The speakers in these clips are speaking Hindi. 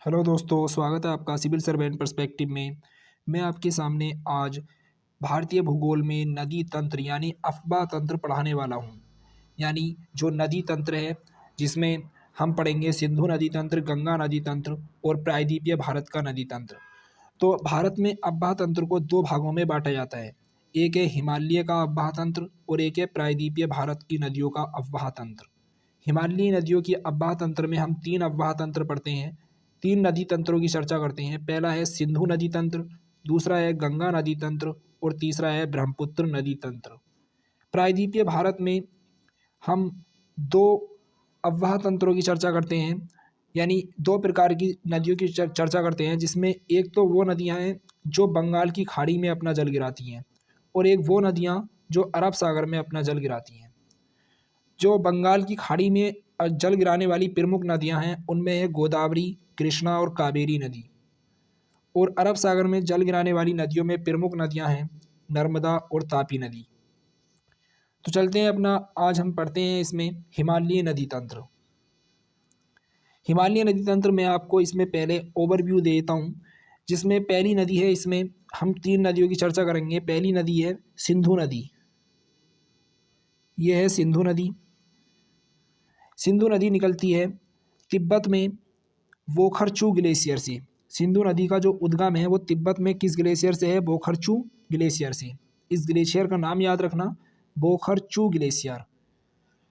हेलो दोस्तों, स्वागत है आपका सिविल सर्वेंट पर्सपेक्टिव में। मैं आपके सामने आज भारतीय भूगोल में नदी तंत्र यानी अफ़वा तंत्र पढ़ाने वाला हूँ। यानी जो नदी तंत्र है जिसमें हम पढ़ेंगे सिंधु नदी तंत्र, गंगा नदी तंत्र और प्रायद्वीपीय भारत का नदी तंत्र। तो भारत में अफ़वा तंत्र को दो भागों में बांटा जाता है। एक है हिमालय का अफ़वा तंत्र और एक है प्रायद्वीपीय भारत की नदियों का अफ़वा तंत्र। हिमालयी नदियों की अफ़वा तंत्र में हम तीन अफ़वा तंत्र पढ़ते हैं। तीन नदी तंत्रों की चर्चा करते हैं। पहला है सिंधु नदी तंत्र, दूसरा है गंगा नदी तंत्र और तीसरा है ब्रह्मपुत्र नदी तंत्र। प्रायद्वीपीय भारत में हम दो अफ़वा तंत्रों की चर्चा करते हैं, यानी दो प्रकार की नदियों की चर्चा करते हैं, जिसमें एक तो वो नदियाँ हैं जो बंगाल की खाड़ी में अपना जल गिराती हैं और एक वो नदियाँ जो अरब सागर में अपना जल गिराती हैं। जो बंगाल की खाड़ी में जल गिराने वाली प्रमुख नदियां हैं उनमें है गोदावरी, कृष्णा और कावेरी नदी। और अरब सागर में जल गिराने वाली नदियों में प्रमुख नदियां हैं नर्मदा और तापी नदी। तो चलते हैं अपना, आज हम पढ़ते हैं इसमें हिमालयी नदी तंत्र। हिमालयी नदी तंत्र में आपको इसमें पहले ओवरव्यू देता हूँ, जिसमें पहली नदी है, इसमें हम तीन नदियों की चर्चा करेंगे। पहली नदी है सिंधु नदी। ये है सिंधु नदी। सिंधु नदी निकलती है तिब्बत में बोखरचू ग्लेशियर से। सिंधु नदी का जो उद्गम है वो तिब्बत में किस ग्लेशियर से है? बोखरचू ग्लेशियर से। इस ग्लेशियर का नाम याद रखना, बोखरचू ग्लेशियर।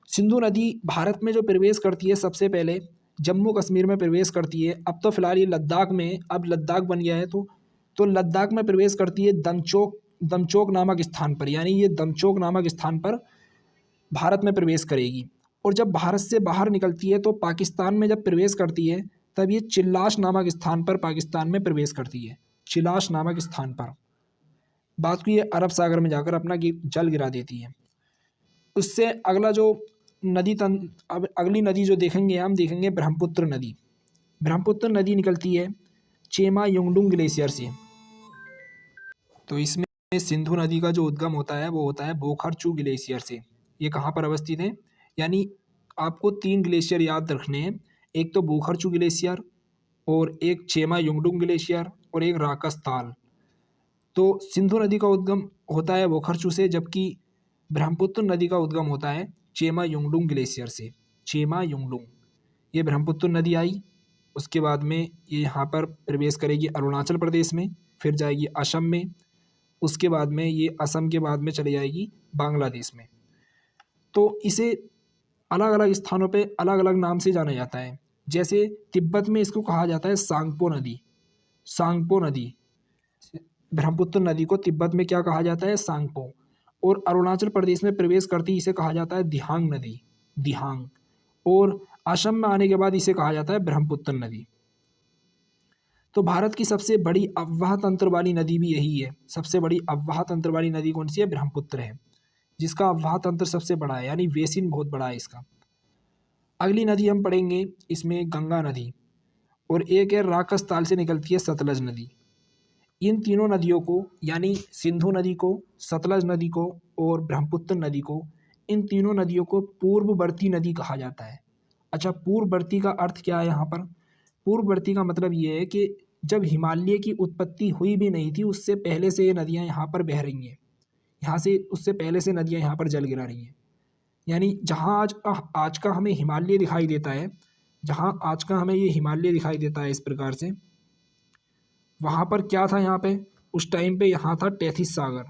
सिंधु नदी भारत में जो प्रवेश करती है सबसे पहले जम्मू कश्मीर में प्रवेश करती है। अब तो फिलहाल ये लद्दाख में, अब लद्दाख बन गया है, तो लद्दाख में प्रवेश करती है दमचोक नामक स्थान पर। यानी ये दमचोक नामक स्थान पर भारत में प्रवेश करेगी। और जब भारत से बाहर निकलती है तो पाकिस्तान में जब प्रवेश करती है तब ये चिल्लाश नामक स्थान पर पाकिस्तान में प्रवेश करती है। चिलाश नामक स्थान पर बात को ये अरब सागर में जाकर अपना जल गिरा देती है। उससे अगला जो अब अगली नदी जो देखेंगे, हम देखेंगे ब्रह्मपुत्र नदी। ब्रह्मपुत्र नदी निकलती है चेमा युंगडुंग ग्लेशियर से। तो इसमें सिंधु नदी का जो उद्गम होता है वो होता है बोखरचू ग्लेशियर से। ये कहाँ पर अवस्थित है? यानी आपको तीन ग्लेशियर याद रखने हैं, एक तो बोखरचू ग्लेशियर और एक चेमा युंगडुंग ग्लेशियर और एक राकस ताल। तो सिंधु नदी का उद्गम होता है बोखरचू से, जबकि ब्रह्मपुत्र नदी का उद्गम होता है चेमा युंगडुंग ग्लेशियर से। चेमा युंगडुंग, ये ब्रह्मपुत्र नदी आई, उसके बाद में ये यहाँ पर प्रवेश करेगी अरुणाचल प्रदेश में, फिर जाएगी असम में, उसके बाद में ये असम के बाद में चली जाएगी बांग्लादेश में। तो इसे अलग अलग स्थानों पे अलग अलग नाम से जाना जाता है। जैसे तिब्बत में इसको कहा जाता है सांगपो नदी। सांगपो नदी, ब्रह्मपुत्र नदी को तिब्बत में क्या कहा जाता है? सांगपो। और अरुणाचल प्रदेश में प्रवेश करती इसे कहा जाता है दिहांग नदी, दिहांग। और असम में आने के बाद इसे कहा जाता है ब्रह्मपुत्र नदी। तो भारत की सबसे बड़ी अफ़वाह तंत्र वाली नदी भी यही है। सबसे बड़ी अफ़वाह तंत्र वाली नदी कौन सी है? ब्रह्मपुत्र है, जिसका अफ़वाह तंत्र सबसे बड़ा है, यानी बेसिन बहुत बड़ा है इसका। अगली नदी हम पढ़ेंगे इसमें गंगा नदी, और एक है राकस ताल से निकलती है सतलज नदी। इन तीनों नदियों को, यानी सिंधु नदी को, सतलज नदी को और ब्रह्मपुत्र नदी को, इन तीनों नदियों को पूर्ववर्ती नदी कहा जाता है। अच्छा, पूर्ववर्ती का अर्थ क्या है यहाँ पर? पूर्ववर्ती का मतलब ये है कि जब हिमालय की उत्पत्ति हुई भी नहीं थी उससे पहले से ये नदियाँ यहाँ पर बह रही हैं। यहाँ से उससे पहले से नदियाँ यहाँ पर जल गिरा रही हैं। यानी जहाँ आज का हमें हिमालय दिखाई देता है, जहाँ आज का हमें ये हिमालय दिखाई देता है इस प्रकार से, वहाँ पर क्या था? यहाँ पे उस टाइम पे यहाँ था टेथिस सागर।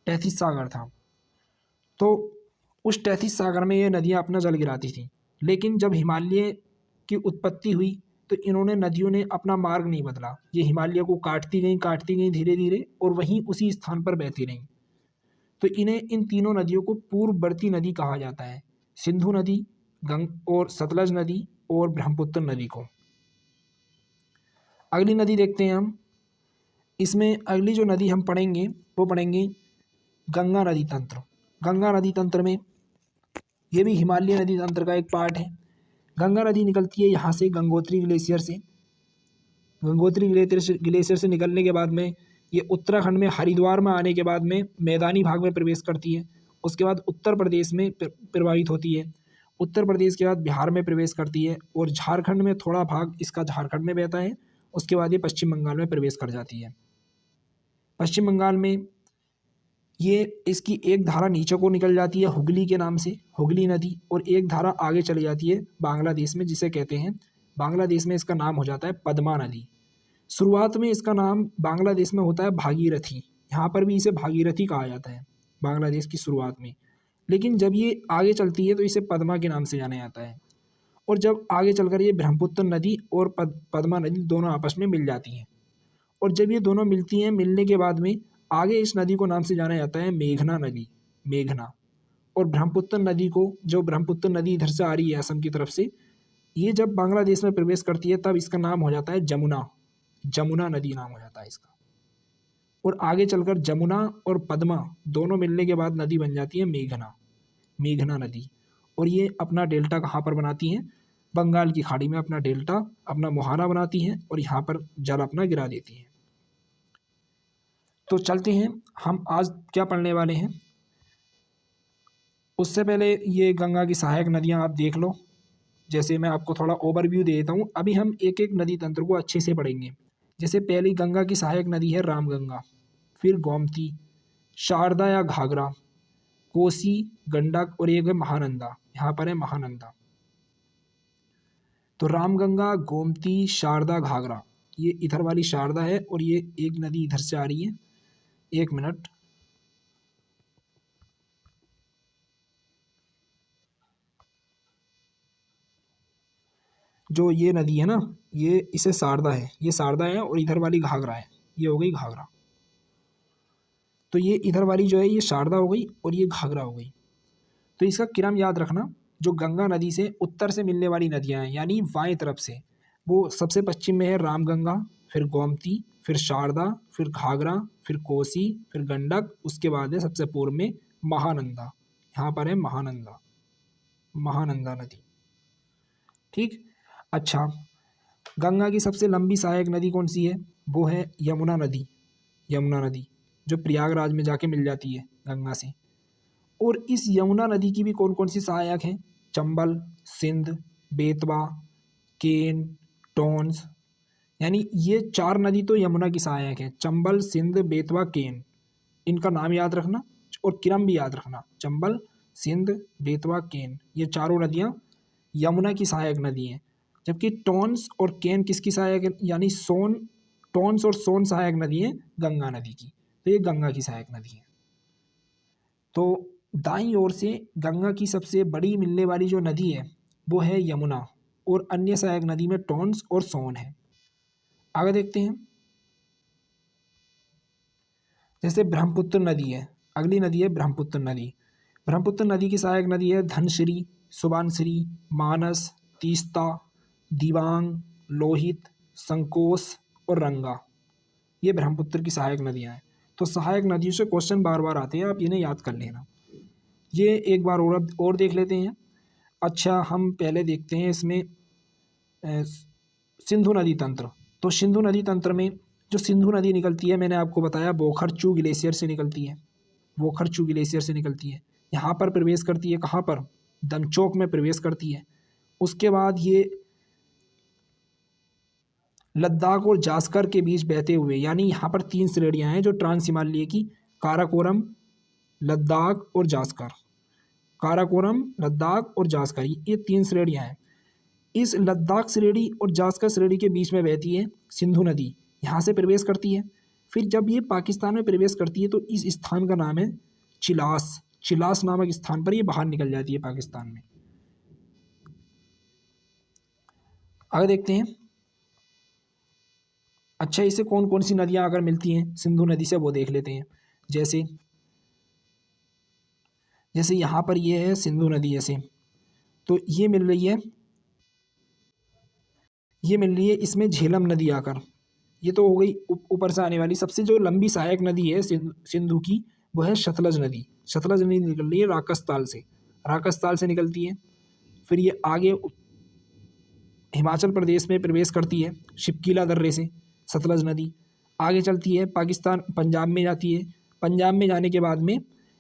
टेथिस सागर था। तो उस टेथिस सागर में ये नदियाँ अपना जल गिराती थीं। लेकिन जब हिमालय की उत्पत्ति हुई तो इन्होंने नदियों ने अपना मार्ग नहीं बदला। ये हिमालय को काटती गई धीरे धीरे, और वहीं उसी स्थान पर बहती रहीं। तो इन्हें, इन तीनों नदियों को पूर्ववर्ती नदी कहा जाता है। सिंधु नदी, और सतलज नदी और ब्रह्मपुत्र नदी को। अगली नदी देखते हैं हम। इसमें अगली जो नदी हम पढ़ेंगे वो पढ़ेंगे गंगा नदी तंत्र। गंगा नदी तंत्र में ये भी हिमालय नदी तंत्र का एक पार्ट है। गंगा नदी निकलती है यहाँ से गंगोत्री ग्लेशियर से। गंगोत्री ग्लेशियर से निकलने के बाद में ये उत्तराखंड में हरिद्वार में आने के बाद में मैदानी भाग में प्रवेश करती है। उसके बाद उत्तर प्रदेश में प्रवाहित होती है उत्तर प्रदेश के बाद बिहार में प्रवेश करती है और झारखंड में थोड़ा भाग इसका झारखंड में बहता है। उसके बाद ये पश्चिम बंगाल में प्रवेश कर जाती है। पश्चिम बंगाल में ये इसकी एक धारा नीचे को निकल जाती है हुगली के नाम से, हुगली नदी, और एक धारा आगे चली जाती है बांग्लादेश में, जिसे कहते हैं, बांग्लादेश में इसका नाम हो जाता है पद्मा नदी। शुरुआत में इसका नाम बांग्लादेश में होता है भागीरथी, यहाँ पर भी इसे भागीरथी कहा जाता है बांग्लादेश की शुरुआत में, लेकिन जब ये आगे चलती है तो इसे पद्मा के नाम से जाना जाता है। और जब आगे चलकर ये ब्रह्मपुत्र नदी और पद्मा नदी दोनों आपस में मिल जाती हैं, और जब ये दोनों मिलती हैं, मिलने के बाद में आगे इस नदी को नाम से जाना जाता है मेघना नदी, मेघना। और ब्रह्मपुत्र नदी को, जो ब्रह्मपुत्र नदी इधर से आ रही है असम की तरफ से, ये जब बांग्लादेश में प्रवेश करती है तब इसका नाम हो जाता है जमुना, जमुना नदी नाम हो जाता है इसका। और आगे चलकर जमुना और पद्मा दोनों मिलने के बाद नदी बन जाती है मेघना, मेघना नदी। और ये अपना डेल्टा कहाँ पर बनाती हैं? बंगाल की खाड़ी में अपना डेल्टा, अपना मुहाना बनाती हैं और यहाँ पर जल अपना गिरा देती हैं। तो चलते हैं, हम आज क्या पढ़ने वाले हैं। उससे पहले ये गंगा की सहायक नदियाँ आप देख लो। जैसे मैं आपको थोड़ा ओवरव्यू दे देता हूँ, अभी हम एक एक नदी तंत्र को अच्छे से पढ़ेंगे। जैसे पहली गंगा की सहायक नदी है रामगंगा, फिर गोमती, शारदा या घाघरा, कोसी, गंडक, और एक है महानंदा, यहाँ पर है महानंदा। तो रामगंगा, गोमती, शारदा, घाघरा, ये इधर वाली शारदा है और ये एक नदी इधर से आ रही है। एक मिनट, जो ये नदी है ना, ये इसे शारदा है, ये शारदा है, और इधर वाली घाघरा है, ये हो गई घाघरा। तो ये इधर वाली जो है ये शारदा हो गई और ये घाघरा हो गई। तो इसका क्रम याद रखना, जो गंगा नदी से उत्तर से मिलने वाली नदियाँ हैं यानी बाएं तरफ से, वो सबसे पश्चिम में है रामगंगा, फिर गोमती, फिर शारदा, फिर घाघरा, फिर कोसी, फिर गंडक, उसके बाद है सबसे पूर्व में महानंदा, यहाँ पर है महानंदा, महानंदा नदी। ठीक, अच्छा, गंगा की सबसे लंबी सहायक नदी कौन सी है? वो है यमुना नदी, यमुना नदी, जो प्रयागराज में जाके मिल जाती है गंगा से। और इस यमुना नदी की भी कौन कौन सी सहायक हैं? चंबल, सिंध, बेतवा, केन, टोंस, यानी ये चार नदी तो यमुना की सहायक है। चंबल, सिंध, बेतवा, केन, इनका नाम याद रखना और क्रम भी याद रखना। चंबल, सिंध, बेतवा, केन, ये चारों नदियाँ यमुना की सहायक नदी हैं। जबकि टोंस और केन किसकी सहायक है? यानी सोन, टोंस और सोन सहायक नदी है गंगा नदी की, तो ये गंगा की सहायक नदी है। तो दाईं ओर से गंगा की सबसे बड़ी मिलने वाली जो नदी है वो है यमुना, और अन्य सहायक नदी में टोंस और सोन है। आगे देखते हैं, जैसे ब्रह्मपुत्र नदी है, अगली नदी है ब्रह्मपुत्र नदी। ब्रह्मपुत्र नदी की सहायक नदी है धनश्री, सुबानश्री, मानस, तीस्ता, दिबांग, लोहित, संकोस और रंगा, ये ब्रह्मपुत्र की सहायक नदियाँ हैं। तो सहायक नदियों से क्वेश्चन बार बार आते हैं, आप इन्हें याद कर लेना। ये एक बार और देख लेते हैं। अच्छा, हम पहले देखते हैं इसमें सिंधु नदी तंत्र। तो सिंधु नदी तंत्र में जो सिंधु नदी निकलती है, मैंने आपको बताया बोखरचू ग्लेशियर से निकलती है, बोखरचू ग्लेशियर से निकलती है। यहाँ पर प्रवेश करती है, कहाँ पर? दमचौक में प्रवेश करती है। उसके बाद ये लद्दाख और जास्कर के बीच बहते हुए, यानी यहाँ पर तीन श्रेणियाँ हैं जो ट्रांस हिमालय की, काराकोरम, लद्दाख और जास्कर, काराकोरम, लद्दाख और जास्कर, ये तीन श्रेणियाँ हैं। इस लद्दाख श्रेणी और जास्कर श्रेणी के बीच में बहती है सिंधु नदी, यहाँ से प्रवेश करती है। फिर जब ये पाकिस्तान में प्रवेश करती है तो इस स्थान का नाम है चिलास, चिलास नामक स्थान पर ये बाहर निकल जाती है पाकिस्तान में। आगे देखते हैं। अच्छा, इसे कौन कौन सी नदियाँ अगर मिलती हैं सिंधु नदी से वो देख लेते हैं। जैसे जैसे यहाँ पर ये है सिंधु नदी, जैसे तो ये मिल रही है, ये मिल रही है इसमें झेलम नदी आकर, ये तो हो गई ऊपर से आने वाली। सबसे जो लंबी सहायक नदी है सिंधु की वो है सतलज नदी, सतलज नदी निकल रही है राकसताल से, राकसताल से निकलती है। फिर ये आगे हिमाचल प्रदेश में प्रवेश करती है शिपकीला दर्रे से सतलज नदी, आगे चलती है पाकिस्तान, पंजाब में जाती है। पंजाब में जाने के बाद में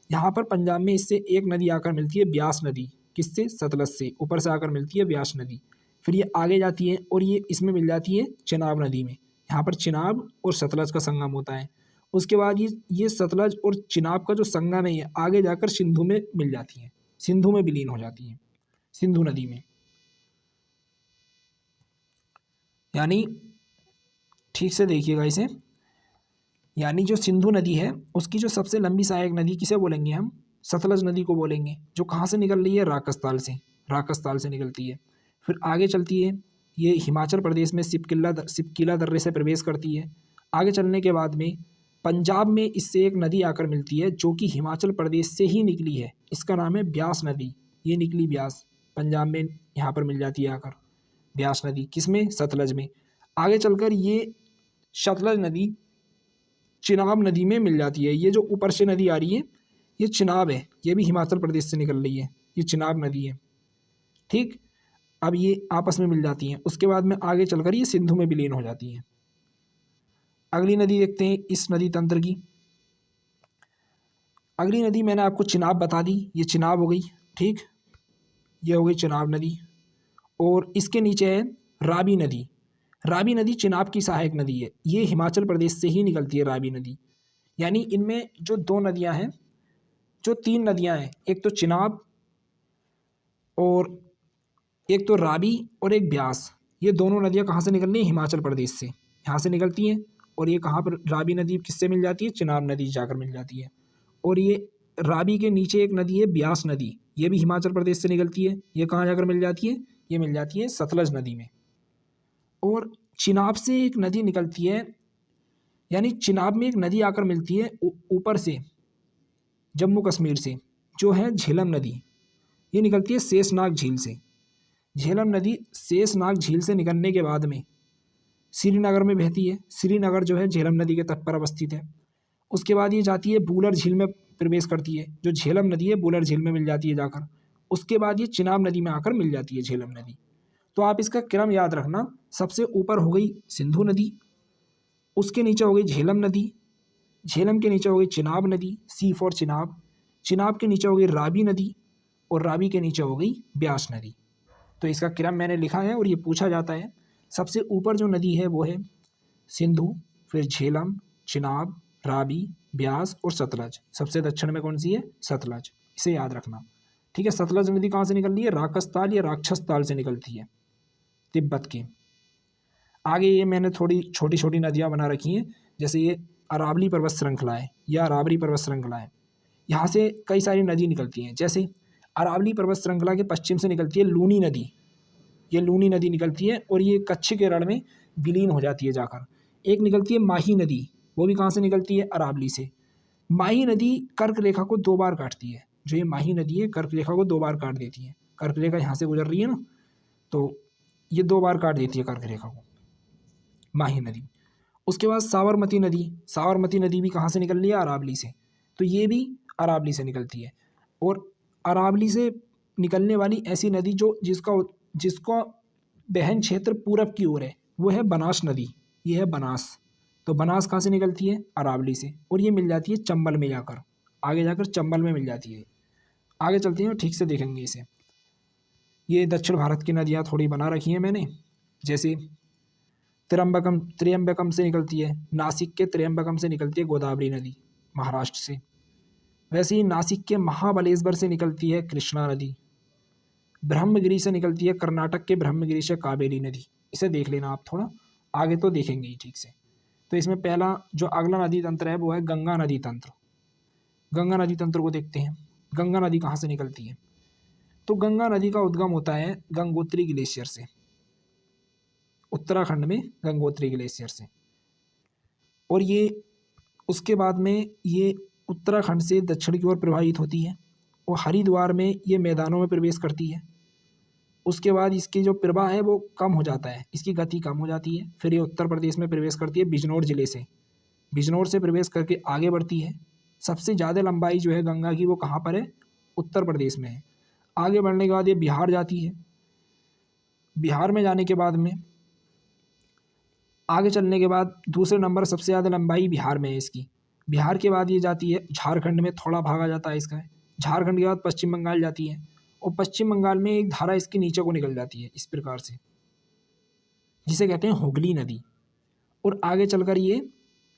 यहाँ पर पंजाब में इससे एक नदी आकर मिलती है ब्यास नदी। किससे? सतलज से ऊपर से आकर मिलती है ब्यास नदी। फिर ये आगे जाती है और ये इसमें मिल जाती है चिनाब नदी में। यहाँ पर चिनाब और सतलज का संगम होता है। उसके बाद ये सतलज और चिनाब का जो संगम है ये आगे जाकर सिंधु में मिल जाती है, सिंधु में विलीन हो जाती है, सिंधु नदी में। यानी ठीक से देखिएगा इसे, यानी जो सिंधु नदी है उसकी जो सबसे लंबी सहायक नदी किसे बोलेंगे हम? सतलज नदी को बोलेंगे, जो कहाँ से निकल रही है? राकसताल से, राकसताल से निकलती है। फिर आगे चलती है, ये हिमाचल प्रदेश में सिपकिला दर्रे से प्रवेश करती है। आगे चलने के बाद में पंजाब में इससे एक नदी आकर मिलती है जो कि हिमाचल प्रदेश से ही निकली है, इसका नाम है ब्यास नदी। ये निकली ब्यास, पंजाब में यहाँ पर मिल जाती है आकर ब्यास नदी, किसमें? सतलज में। आगे चलकर ये सतलज नदी चिनाब नदी में मिल जाती है। ये जो ऊपर से नदी आ रही है ये चिनाब है, ये भी हिमाचल प्रदेश से निकल रही है, ये चिनाब नदी है। ठीक, अब ये आपस में मिल जाती हैं। उसके बाद में आगे चलकर ये सिंधु में विलीन हो जाती हैं। अगली नदी देखते हैं इस नदी तंत्र की। अगली नदी मैंने आपको चिनाब बता दी, ये चिनाब हो गई। ठीक, ये हो गई चिनाब नदी। और इसके नीचे है रावी नदी। रावी नदी चिनाब की सहायक नदी है, ये हिमाचल प्रदेश से ही निकलती है रावी नदी। यानी इनमें जो दो नदियां हैं, जो तीन नदियां हैं, एक तो चिनाब और एक तो रावी और एक ब्यास, ये दोनों नदियां कहाँ से निकल रही हैं? हिमाचल प्रदेश से, यहाँ से निकलती हैं। और ये कहाँ पर रावी नदी किससे मिल जाती है? चिनाब नदी जाकर मिल जाती है। और ये रावी के नीचे एक नदी है ब्यास नदी, ये भी हिमाचल प्रदेश से निकलती है। ये कहाँ जाकर मिल जाती है? ये मिल जाती है सतलज नदी में। और चिनाब से एक नदी निकलती है, यानी चिनाब में एक नदी आकर मिलती है ऊपर से जम्मू कश्मीर से, जो है झेलम नदी। ये निकलती है शेषनाग झील से। झेलम नदी शेषनाग झील से निकलने के बाद में श्रीनगर में बहती है। श्रीनगर जो है झेलम नदी के तट पर अवस्थित है। उसके बाद ये जाती है बूलर झील में प्रवेश करती है, जो झेलम नदी है बूलर झील में मिल जाती है जाकर। उसके बाद ये चिनाब नदी में आकर मिल जाती है झेलम नदी। तो आप इसका क्रम याद रखना, सबसे ऊपर हो गई सिंधु नदी, उसके नीचे हो गई झेलम नदी, झेलम के नीचे हो गई चिनाब नदी, सी फॉर चिनाब, चिनाब के नीचे हो गई रावी नदी, और रावी के नीचे हो गई ब्यास नदी। तो इसका क्रम मैंने लिखा है और ये पूछा जाता है। सबसे ऊपर जो नदी है वो है सिंधु, फिर झेलम, चिनाब, रावी, ब्यास और सतलज। सबसे दक्षिण में कौन सी है? सतलज। इसे याद रखना। ठीक है, सतलज नदी कहाँ से निकल रही है? राकसताल या राक्षस ताल से निकलती है, तिब्बत की। आगे ये मैंने थोड़ी छोटी छोटी नदियाँ बना रखी हैं, जैसे ये अरावली पर्वत श्रृंखला है या अरावली पर्वत श्रृंखला है। यहाँ से कई सारी नदी निकलती हैं, जैसे अरावली पर्वत श्रृंखला के पश्चिम से निकलती है लूनी नदी। ये लूनी नदी निकलती है और ये कच्छ के रण में विलीन हो जाती है जाकर। एक निकलती है माही नदी, वो भी कहाँ से निकलती है? अरावली से। माही नदी कर्क रेखा को 2 बार काटती है। जो ये माही नदी है कर्क रेखा को 2 बार काट देती है। कर्क रेखा यहाँ से गुजर रही है ना, तो ये 2 बार काट देती है कर्क रेखा को, माही नदी। उसके बाद साबरमती नदी, साबरमती नदी भी कहाँ से निकल रही है? अरावली से। तो ये भी अरावली से निकलती है। और अरावली से निकलने वाली ऐसी नदी जो जिसका बहन क्षेत्र पूरब की ओर है वो है बनास नदी। ये है बनास। तो बनास कहाँ से निकलती है? अरावली से। और ये मिल जाती है चंबल में जाकर, आगे जाकर चंबल में मिल जाती है। आगे चलते हैं, ठीक से देखेंगे इसे। ये दक्षिण भारत की नदियाँ थोड़ी बना रखी हैं मैंने, जैसे त्र्यंबकम से निकलती है, नासिक के त्र्यंबकम से निकलती है गोदावरी नदी महाराष्ट्र से। वैसे ही नासिक के महाबलेश्वर से निकलती है कृष्णा नदी। ब्रह्मगिरी से निकलती है कर्नाटक के ब्रह्मगिरी से कावेरी नदी। इसे देख लेना आप, थोड़ा आगे तो देखेंगे ही ठीक से। तो इसमें पहला जो अगला नदी तंत्र है वो है गंगा नदी तंत्र। गंगा नदी तंत्र को देखते हैं। गंगा नदी कहाँ से निकलती है? तो गंगा नदी का उद्गम होता है गंगोत्री ग्लेशियर से, उत्तराखंड में गंगोत्री ग्लेशियर से। और ये उसके बाद में ये उत्तराखंड से दक्षिण की ओर प्रवाहित होती है और हरिद्वार में ये मैदानों में प्रवेश करती है। उसके बाद इसकी जो प्रवाह है वो कम हो जाता है, इसकी गति कम हो जाती है। फिर ये उत्तर प्रदेश में प्रवेश करती है बिजनौर जिले से। बिजनौर से प्रवेश करके आगे बढ़ती है। सबसे ज़्यादा लंबाई जो है गंगा की वो कहाँ पर है? उत्तर प्रदेश में है। आगे बढ़ने के बाद ये बिहार जाती है। बिहार में जाने के बाद में आगे चलने के बाद दूसरे नंबर सबसे ज़्यादा लंबाई बिहार में है इसकी। बिहार के बाद ये जाती है झारखंड में, थोड़ा भागा जाता है इसका। झारखंड के बाद पश्चिम बंगाल जाती है और पश्चिम बंगाल में एक धारा इसके नीचे को निकल जाती है इस प्रकार से, जिसे कहते हैं हुगली नदी। और आगे चलकर ये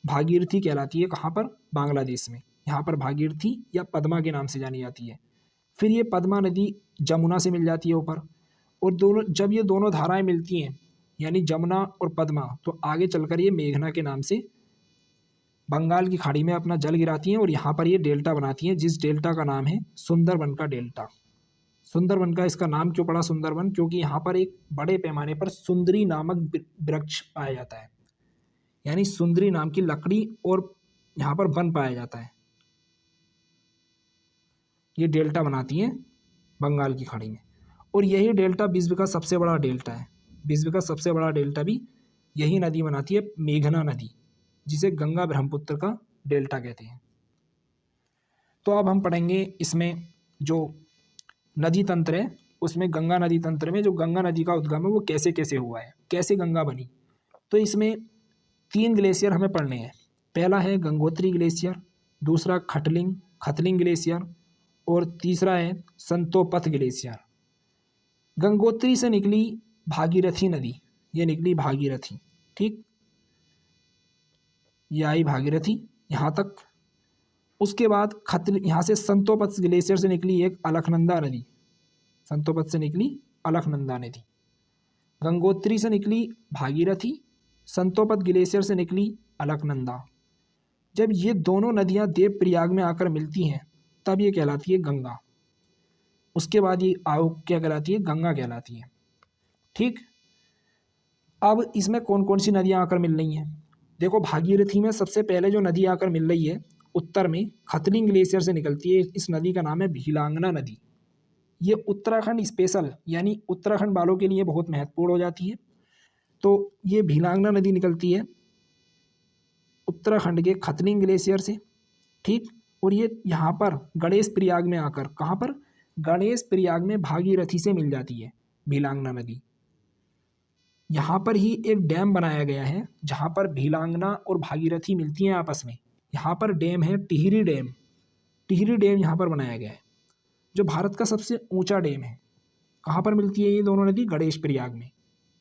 भागीरथी कहलाती है, कहाँ पर? बांग्लादेश में। यहाँ पर भागीरथी या पद्मा के नाम से जानी जाती है। फिर ये पद्मा नदी जमुना से मिल जाती है ऊपर, और दोनों जब ये दोनों धाराएं मिलती हैं यानी जमुना और पद्मा, तो आगे चलकर ये मेघना के नाम से बंगाल की खाड़ी में अपना जल गिराती हैं और यहाँ पर ये डेल्टा बनाती हैं, जिस डेल्टा का नाम है सुंदरबन का डेल्टा। सुंदरबन का इसका नाम क्यों पड़ा सुंदरबन? क्योंकि यहाँ पर एक बड़े पैमाने पर सुंदरी नामक वृक्ष पाया जाता है, यानी सुंदरी नाम की लकड़ी और यहाँ पर वन पाया जाता है। ये डेल्टा बनाती हैं बंगाल की खाड़ी में, और यही डेल्टा विश्व का सबसे बड़ा डेल्टा है। विश्व का सबसे बड़ा डेल्टा भी यही नदी बनाती है, मेघना नदी, जिसे गंगा ब्रह्मपुत्र का डेल्टा कहते हैं। तो अब हम पढ़ेंगे इसमें जो नदी तंत्र है, उसमें गंगा नदी तंत्र में जो गंगा नदी का उद्गम है वो कैसे कैसे हुआ है, कैसे गंगा बनी। तो इसमें 3 ग्लेशियर हमें पढ़ने हैं। पहला है गंगोत्री ग्लेशियर, दूसरा खतलिंग ग्लेशियर, और तीसरा है संतोपथ ग्लेशियर। गंगोत्री से निकली भागीरथी नदी, ये निकली भागीरथी, ठीक, ये आई भागीरथी यहाँ तक। उसके बाद यहाँ से संतोपथ ग्लेशियर से निकली एक अलकनंदा नदी, संतोपथ से निकली अलकनंदा नदी। गंगोत्री से निकली भागीरथी, संतोपथ ग्लेशियर से निकली अलकनंदा। जब ये दोनों नदियाँ देवप्रयाग में आकर मिलती हैं तब ये कहलाती है गंगा। उसके बाद ये क्या कहलाती है? गंगा कहलाती है, ठीक। अब इसमें कौन कौन सी नदियाँ आकर मिल रही हैं? देखो, भागीरथी में सबसे पहले जो नदी आकर मिल रही है उत्तर में खतलिंग ग्लेशियर से निकलती है। इस नदी का नाम है भीलांगना नदी। ये उत्तराखंड स्पेशल यानी उत्तराखंड वालों के लिए बहुत महत्वपूर्ण हो जाती है। तो ये भीलांगना नदी निकलती है उत्तराखंड के खतलिंग ग्लेशियर से, ठीक। और ये यहाँ पर गणेश प्रयाग में आकर, कहाँ पर? गणेश प्रयाग में भागीरथी से मिल जाती है भीलांगना नदी। यहाँ पर ही एक डैम बनाया गया है जहाँ पर भीलांगना और भागीरथी मिलती हैं आपस में। यहाँ पर डैम है टिहरी डैम। टिहरी डैम यहाँ पर बनाया गया है, जो भारत का सबसे ऊंचा डैम है। कहाँ पर मिलती है ये दोनों नदी? गणेश प्रयाग में।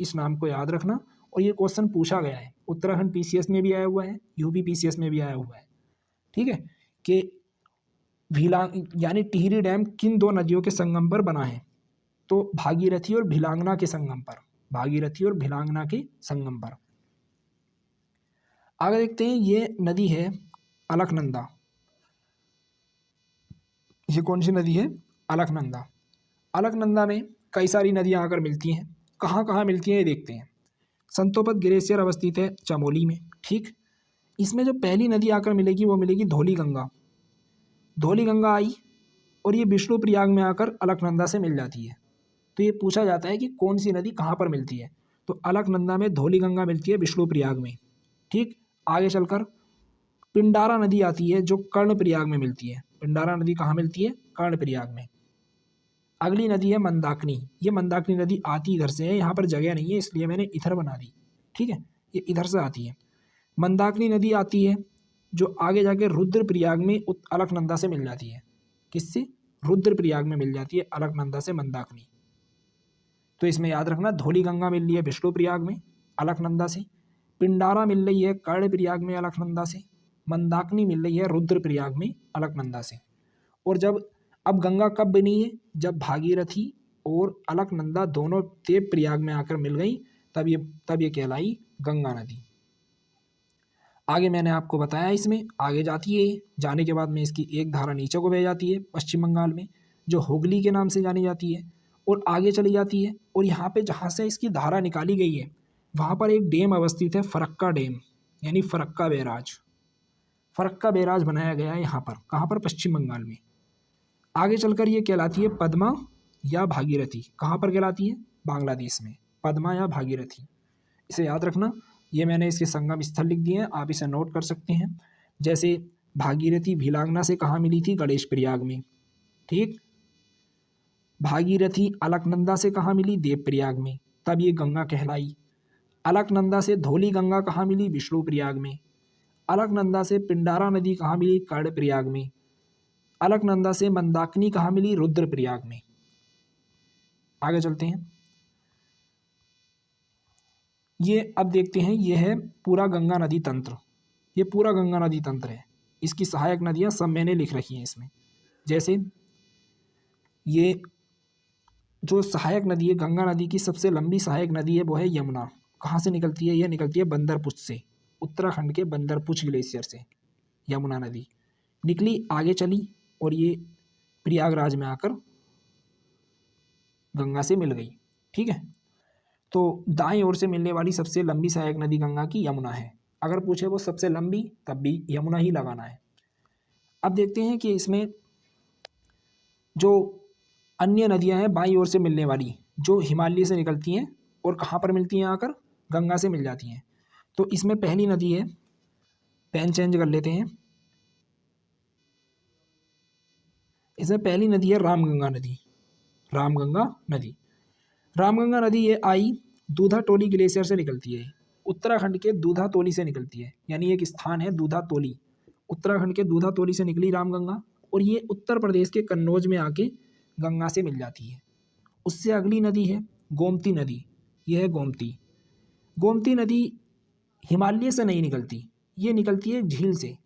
इस नाम को याद रखना। और ये क्वेश्चन पूछा गया है, उत्तराखंड पीसीएस में भी आया हुआ है, यूपी पीसीएस में भी आया हुआ है, ठीक है, कि यानी टिहरी डैम किन 2 नदियों के संगम पर बना है? तो भागीरथी और भीलांगना के संगम पर, भागीरथी और भीलांगना के संगम पर। आगे देखते हैं, ये नदी है अलकनंदा। ये कौन सी नदी है? अलकनंदा। अलकनंदा में कई सारी नदियां आकर मिलती हैं। कहाँ कहाँ मिलती हैं ये देखते हैं। संतोपथ ग्लेशियर अवस्थित है चमोली में, ठीक। इसमें जो पहली नदी आकर मिलेगी वो मिलेगी धौली गंगा। धौली गंगा आई और ये विष्णु प्रयाग में आकर अलकनंदा से मिल जाती है। तो ये पूछा जाता है कि कौन सी नदी कहाँ पर मिलती है? तो अलकनंदा में धौली गंगा मिलती है विष्णु प्रयाग में, ठीक। आगे चलकर पिंडारा नदी आती है जो कर्णप्रयाग में मिलती है। पिंडारा नदी कहाँ मिलती है? कर्णप्रयाग में। अगली नदी है मंदाकिनी। ये मंदाकिनी नदी आती इधर से है, यहाँ पर जगह नहीं है इसलिए मैंने इधर बना दी, ठीक है, ये इधर से आती है। मंदाकिनी नदी आती है जो आगे जाके रुद्रप्रयाग में अलकनंदा से मिल जाती है। किससे? रुद्रप्रयाग में मिल जाती है अलकनंदा से मंदाकिनी। तो इसमें याद रखना, धौली गंगा मिल रही है विष्णु प्रयाग में अलकनंदा से, पिंडारा मिल रही है कर्णप्रयाग में अलकनंदा से, मंदाकिनी मिल रही है रुद्रप्रयाग में अलकनंदा से। और अब गंगा कब बनी है? जब भागीरथी और अलकनंदा दोनों देवप्रयाग में आकर मिल गई, तब ये कहलाई गंगा नदी। आगे मैंने आपको बताया, इसमें आगे जाती है, जाने के बाद में इसकी एक धारा नीचे को बह जाती है पश्चिम बंगाल में, जो हुगली के नाम से जानी जाती है, और आगे चली जाती है। और यहाँ पे जहाँ से इसकी धारा निकाली गई है वहाँ पर एक डैम अवस्थित है, फरक्का डैम, यानी फरक्का बैराज। फरक्का बैराज बनाया गया है यहाँ पर, कहाँ पर? पश्चिम बंगाल में। आगे चलकर ये कहलाती है पद्मा या भागीरथी। कहाँ पर कहलाती है? बांग्लादेश में, पद्मा या भागीरथी। इसे याद रखना। ये मैंने इसके संगम स्थल लिख दिए हैं, आप इसे नोट कर सकते हैं। जैसे भागीरथी भीलांगना से कहाँ मिली थी? गणेश प्रयाग में, ठीक। भागीरथी अलकनंदा से कहाँ मिली? देवप्रयाग में, तब ये गंगा कहलाई। अलकनंदा से धौली गंगा कहाँ मिली? विष्णु प्रयाग में। अलकनंदा से पिंडारा नदी कहाँ मिली? कर्णप्रयाग में। अलकनंदा से मंदाकिनी कहाँ मिली? रुद्रप्रयाग में। आगे चलते हैं। ये अब देखते हैं, ये है पूरा गंगा नदी तंत्र। ये पूरा गंगा नदी तंत्र है। इसकी सहायक नदियाँ सब मैंने लिख रखी हैं इसमें। जैसे ये जो सहायक नदी है, गंगा नदी की सबसे लंबी सहायक नदी है वो है यमुना। कहाँ से निकलती है? यह निकलती है बंदरपुच से, उत्तराखंड के बंदरपुच ग्लेशियर से यमुना नदी निकली, आगे चली और ये प्रयागराज में आकर गंगा से मिल गई। ठीक है, तो दाएं ओर से मिलने वाली सबसे लंबी सहायक नदी गंगा की यमुना है। अगर पूछे वो सबसे लंबी, तब भी यमुना ही लगाना है। अब देखते हैं कि इसमें जो अन्य नदियां हैं बाईं ओर से मिलने वाली, जो हिमालय से निकलती हैं और कहाँ पर मिलती हैं? आकर गंगा से मिल जाती हैं। तो इसमें पहली नदी है, पेन चेंज कर लेते हैं। इसमें पहली नदी है रामगंगा नदी। रामगंगा नदी, रामगंगा नदी ये आई दूधा टोली ग्लेशियर से निकलती है। उत्तराखंड के दूधा तोली से निकलती है, यानी एक स्थान है दूधा तोली। उत्तराखंड के दूधा तोली से निकली रामगंगा और ये उत्तर प्रदेश के कन्नौज में आके गंगा से मिल जाती है। उससे अगली नदी है गोमती नदी। यह है गोमती। गोमती नदी हिमालय से नहीं निकलती, ये निकलती है झील से,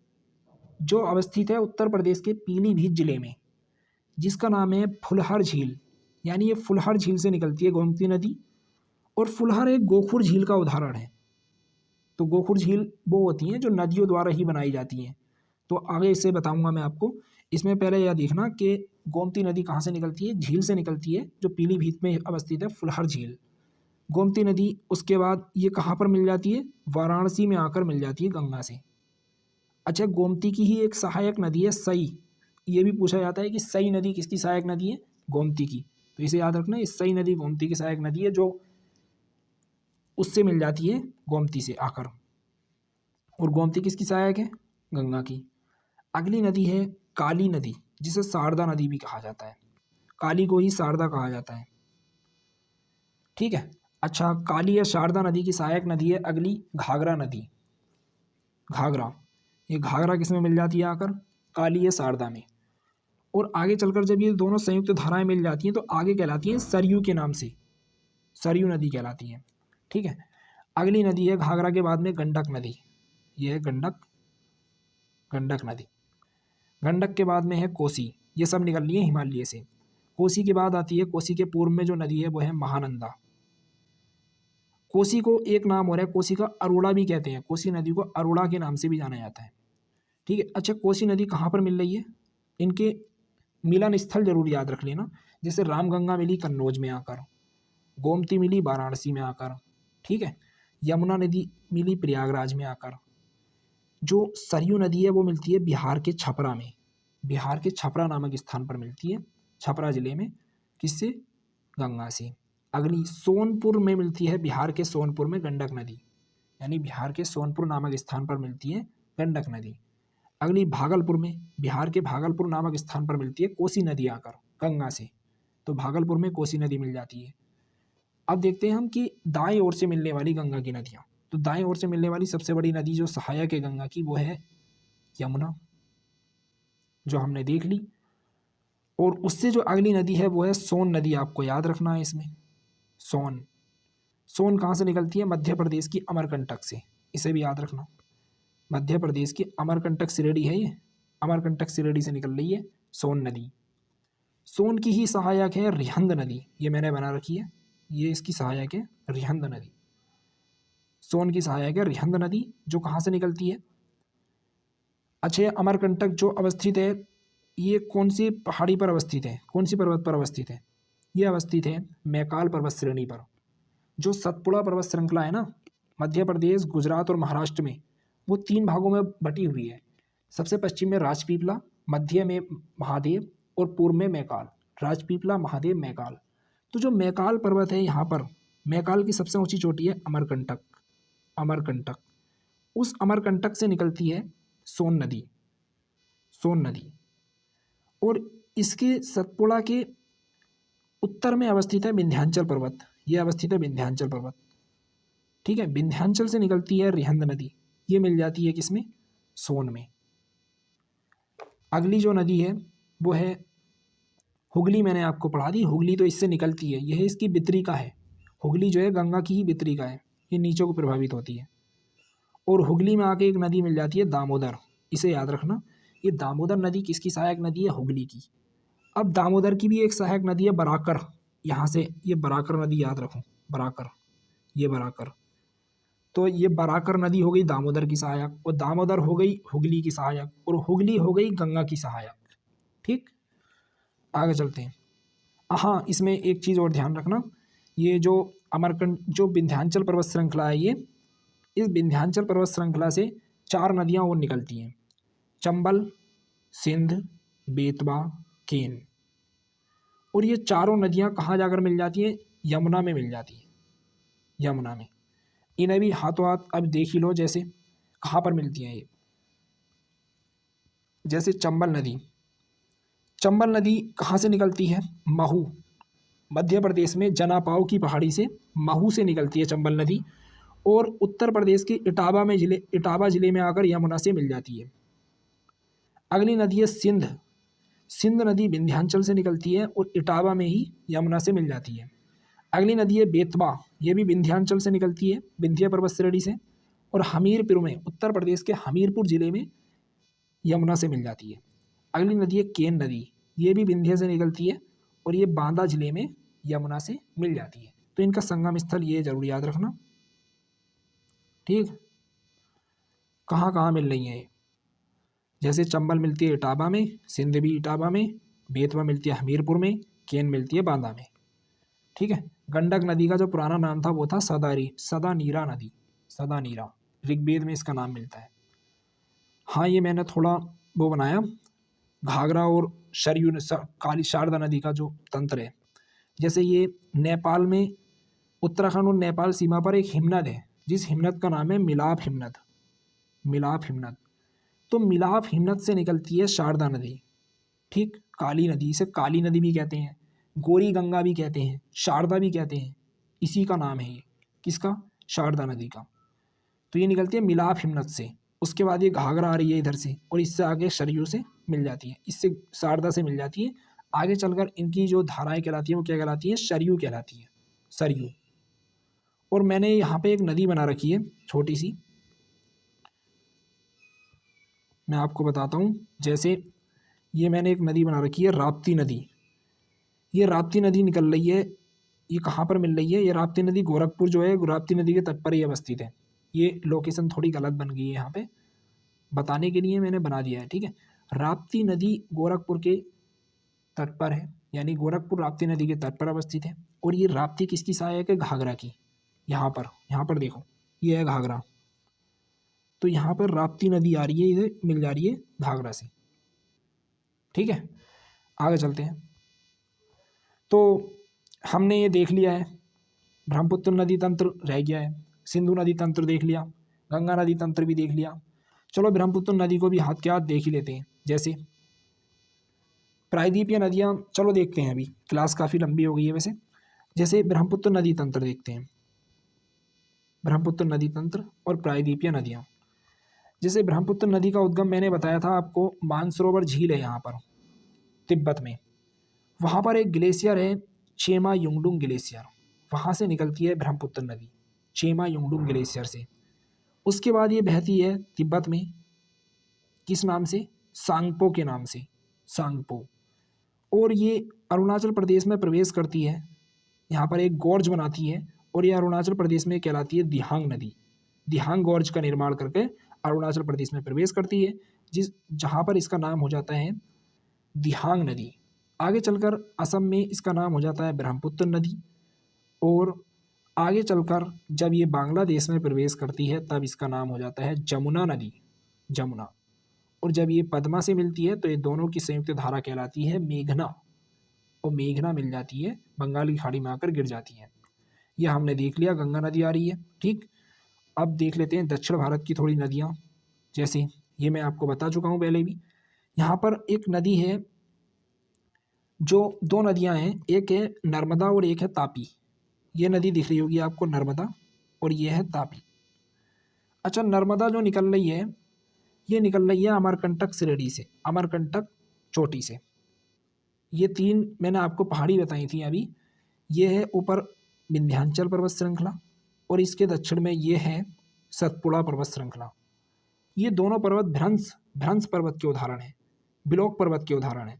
जो अवस्थित है उत्तर प्रदेश के पीलीभीत जिले में, जिसका नाम है फुलहर झील। यानी ये फुलहर झील से निकलती है गोमती नदी। और फुलहर एक गोखुर झील का उदाहरण है। तो गोखुर झील वो होती हैं जो नदियों द्वारा ही बनाई जाती हैं। तो आगे इसे बताऊंगा मैं आपको। इसमें पहले यह देखना कि गोमती नदी कहाँ से निकलती है? झील से निकलती है, जो पीलीभीत में अवस्थित है, फुलहर झील। गोमती नदी उसके बाद ये कहाँ पर मिल जाती है? वाराणसी में आकर मिल जाती है गंगा से। अच्छा, गोमती की ही एक सहायक नदी है सई। ये भी पूछा जाता है कि सई नदी किसकी सहायक नदी है? गोमती की। तो इसे याद रखना, इस सई नदी गोमती की सहायक नदी है, जो उससे मिल जाती है गोमती से आकर। और गोमती किसकी सहायक है? गंगा की। अगली नदी है काली नदी, जिसे शारदा नदी भी कहा जाता है। काली को ही शारदा कहा जाता है। ठीक है। अच्छा, काली या शारदा नदी की सहायक नदी है अगली घाघरा नदी। घाघरा, ये घाघरा किस में मिल जाती है? आकर काली या शारदा में। और आगे चलकर जब ये दोनों संयुक्त धाराएं मिल जाती हैं तो आगे कहलाती हैं सरयू के नाम से, सरयू नदी कहलाती है। ठीक है। अगली नदी है घाघरा के बाद में गंडक नदी। ये है गंडक, गंडक नदी। गंडक के बाद में है कोसी। ये सब निकल रही है हिमालय से। कोसी के बाद आती है, कोसी के पूर्व में जो नदी है वो है महानंदा। कोसी को एक नाम हो रहा है, कोसी का अरोड़ा भी कहते हैं। कोसी नदी को अरोड़ा के नाम से भी जाना जाता है। ठीक है। अच्छा, कोसी नदी कहाँ पर मिल रही है? इनके मिलन स्थल जरूर याद रख लेना। जैसे रामगंगा मिली कन्नौज में आकर, गोमती मिली वाराणसी में आकर, ठीक है, यमुना नदी मिली प्रयागराज में आकर, जो सरयू नदी है वो मिलती है बिहार के छपरा में। बिहार के छपरा नामक स्थान पर मिलती है, छपरा जिले में। किससे? गंगा से। अगली सोनपुर में मिलती है, बिहार के सोनपुर में गंडक नदी, यानी बिहार के सोनपुर नामक स्थान पर मिलती है गंडक नदी। अगली भागलपुर में, बिहार के भागलपुर नामक स्थान पर मिलती है कोसी नदी आकर गंगा से। तो भागलपुर में कोसी नदी मिल जाती है। अब देखते हैं हम कि दाएं ओर से मिलने वाली गंगा की नदियाँ। तो दाएं ओर से मिलने वाली सबसे बड़ी नदी जो सहायक है गंगा की वो है यमुना, जो हमने देख ली। और उससे जो अगली नदी है वो है सोन नदी। आपको याद रखना है इसमें सोन। सोन कहाँ से निकलती है? मध्य प्रदेश की अमरकंटक से। इसे भी याद रखना, मध्य प्रदेश की अमरकंटक सिरेडी है ये, अमरकंटक सिरेडी से निकल रही है सोन नदी। सोन की ही सहायक है रिहंद नदी। ये मैंने बना रखी है, ये इसकी सहायक है रिहंद नदी। सोन की सहायक है रिहंद नदी, जो कहाँ से निकलती है? अच्छा, अमरकंटक जो अवस्थित है ये कौन सी पहाड़ी पर अवस्थित है? कौन सी पर्वत पर अवस्थित है? ये अवस्थित है मैकाल पर्वत श्रेणी पर। जो सतपुड़ा पर्वत श्रृंखला है ना, मध्य प्रदेश, गुजरात और महाराष्ट्र में, वो 3 भागों में बटी हुई है। सबसे पश्चिम में राजपीपला, मध्य में महादेव और पूर्व में मैकाल। राजपीपला, महादेव, मैकाल। तो जो मैकाल पर्वत है यहाँ पर, मैकाल की सबसे ऊंची चोटी है अमरकंटक। अमरकंटक, उस अमरकंटक से निकलती है सोन नदी। सोन नदी। और इसके सतपुड़ा के उत्तर में अवस्थित है विंध्याचल पर्वत। ये अवस्थित है विंध्याचल पर्वत। ठीक है। विंध्याचल से निकलती है रिहंद नदी। ये मिल जाती है किसमें? सोन में। अगली जो नदी है वो है हुगली मैंने आपको पढ़ा दी, हुगली तो इससे निकलती है, यह इसकी वितरिका है। हुगली जो है गंगा की ही वितरिका है, ये नीचे को प्रभावित होती है। और हुगली में आके एक नदी मिल जाती है दामोदर, इसे याद रखना। ये दामोदर नदी किसकी सहायक नदी है? हुगली की। अब दामोदर की भी एक सहायक नदी है बराकर, यहाँ से ये बराकर नदी याद रखो, बराकर, ये बराकर। तो ये बराकर नदी हो गई दामोदर की सहायक, और दामोदर हो गई हुगली की सहायक, और हुगली हो गई गंगा की सहायक। ठीक, आगे चलते हैं। हाँ, इसमें एक चीज़ और ध्यान रखना, ये जो अमरकंट जो विंध्याचल पर्वत श्रृंखला है, ये इस विंध्याचल पर्वत श्रृंखला से 4 नदियाँ और निकलती हैं, चंबल, सिंध, बेतवा, केन। और ये चारों नदियाँ कहाँ जाकर मिल जाती हैं? यमुना में मिल जाती हैं, यमुना में। इन्हें भी हाथों हाथ अब देख ही लो, जैसे कहाँ पर मिलती हैं ये। जैसे चंबल नदी, चंबल नदी कहाँ से निकलती है? महू, मध्य प्रदेश में जनापाव की पहाड़ी से, महू से निकलती है चंबल नदी, और उत्तर प्रदेश के इटावा जिले में आकर यमुना से मिल जाती है। अगली नदी है सिंध, सिंध नदी विंध्याचल से निकलती है और इटावा में ही यमुना से मिल जाती है। अगली नदी है बेतवा, ये भी विंध्याचल से निकलती है, विंध्य पर्वत श्रेणी से, और हमीरपुर में, उत्तर प्रदेश के हमीरपुर जिले में यमुना से मिल जाती है। अगली नदी है केन नदी, ये भी विंध्य से निकलती है और ये बांदा जिले में यमुना से मिल जाती है। तो इनका संगम स्थल ये जरूर याद रखना। ठीक, कहाँ कहाँ मिल रही हैं ये? जैसे चंबल मिलती है इटावा में, सिंध भी इटावा में, बेतवा मिलती है हमीरपुर में, केन मिलती है बांदा में। ठीक है, गंडक नदी का जो पुराना नाम था वो था सदानीरा नदी, सदानीरा, ऋग्वेद में इसका नाम मिलता है। हाँ, ये मैंने थोड़ा वो बनाया, घाघरा और सरयू काली शारदा नदी का जो तंत्र है। जैसे ये नेपाल में, उत्तराखंड और नेपाल सीमा पर एक हिमनद है, जिस हिमनद का नाम है मिलाप हिमनद, मिलाप हिमनद। तो मिलाप हिमनद से निकलती है शारदा नदी। ठीक, काली नदी, इसे काली नदी भी कहते हैं, गोरी गंगा भी कहते हैं, शारदा भी कहते हैं, इसी का नाम है ये, किसका? शारदा नदी का। तो ये निकलती है मिलाप हिमनद से, उसके बाद ये घाघरा आ रही है इधर से, और इससे आगे सरयू से मिल जाती है, इससे शारदा से मिल जाती है। आगे चलकर इनकी जो धाराएं कहलाती हैं वो क्या कहलाती हैं? सरयू कहलाती है, सरयू। और मैंने यहाँ पे एक नदी बना रखी है छोटी सी, मैं आपको बताता हूँ। जैसे ये मैंने एक नदी बना रखी है राप्ती नदी, ये राप्ती नदी निकल रही है, ये कहाँ पर मिल रही है? ये राप्ती नदी गोरखपुर जो है, राप्ती नदी के तट पर ही अवस्थित है। ये लोकेशन थोड़ी गलत बन गई है, यहाँ पे बताने के लिए मैंने बना दिया है। ठीक है, राप्ती नदी गोरखपुर के तट पर है, यानी गोरखपुर राप्ती नदी के तट पर अवस्थित है। और ये राप्ती किसकी सहायक है? घाघरा की। यहाँ पर देखो, ये है घाघरा, तो यहाँ पर राप्ती नदी आ रही है, इधर मिल जा रही है घाघरा से। ठीक है, आगे चलते हैं। तो हमने ये देख लिया है, ब्रह्मपुत्र नदी तंत्र रह गया है, सिंधु नदी तंत्र देख लिया, गंगा नदी तंत्र भी देख लिया। चलो ब्रह्मपुत्र नदी को भी हाथ के हाथ देख ही लेते हैं। जैसे प्रायद्वीपीय नदियाँ, चलो देखते हैं, अभी क्लास काफ़ी लंबी हो गई है वैसे। जैसे ब्रह्मपुत्र नदी तंत्र देखते हैं, ब्रह्मपुत्र नदी तंत्र और प्रायद्वीपीय नदियाँ। जैसे ब्रह्मपुत्र नदी का उद्गम मैंने बताया था आपको, मानसरोवर झील है यहाँ पर तिब्बत में, वहाँ पर एक ग्लेशियर है चेमा युंगडुंग ग्लेशियर, वहाँ से निकलती है ब्रह्मपुत्र नदी, चेमा युंगडुंग ग्लेशियर से। उसके बाद ये बहती है तिब्बत में, किस नाम से? सांगपो के नाम से, सांगपो। और ये अरुणाचल प्रदेश में प्रवेश करती है, यहाँ पर एक गॉर्ज बनाती है, और ये अरुणाचल प्रदेश में कहलाती है दिहांग नदी। दिहांग गॉर्ज का निर्माण करके अरुणाचल प्रदेश में प्रवेश करती है, जहाँ पर इसका नाम हो जाता है दिहांग नदी। आगे चलकर असम में इसका नाम हो जाता है ब्रह्मपुत्र नदी, और आगे चलकर जब ये बांग्लादेश में प्रवेश करती है तब इसका नाम हो जाता है जमुना नदी, जमुना। और जब ये पद्मा से मिलती है तो ये दोनों की संयुक्त धारा कहलाती है मेघना, और मेघना मिल जाती है बंगाल की खाड़ी में आकर गिर जाती है। यह हमने देख लिया, गंगा नदी आ रही है। ठीक, अब देख लेते हैं दक्षिण भारत की थोड़ी नदियाँ। जैसे ये मैं आपको बता चुका हूँ पहले भी, यहाँ पर एक नदी है, जो 2 नदियाँ हैं, एक है नर्मदा और एक है तापी। ये नदी दिख रही होगी आपको, नर्मदा, और ये है तापी। अच्छा, नर्मदा जो निकल रही है, ये निकल रही है अमरकंटक श्रेणी से, अमरकंटक चोटी से, ये 3 मैंने आपको पहाड़ी बताई थी अभी। ये है ऊपर विंध्याचल पर्वत श्रृंखला और इसके दक्षिण में ये है सतपुड़ा पर्वत श्रृंखला। ये दोनों पर्वत भ्रंश पर्वत के उदाहरण हैं, बिलोक पर्वत के उदाहरण हैं।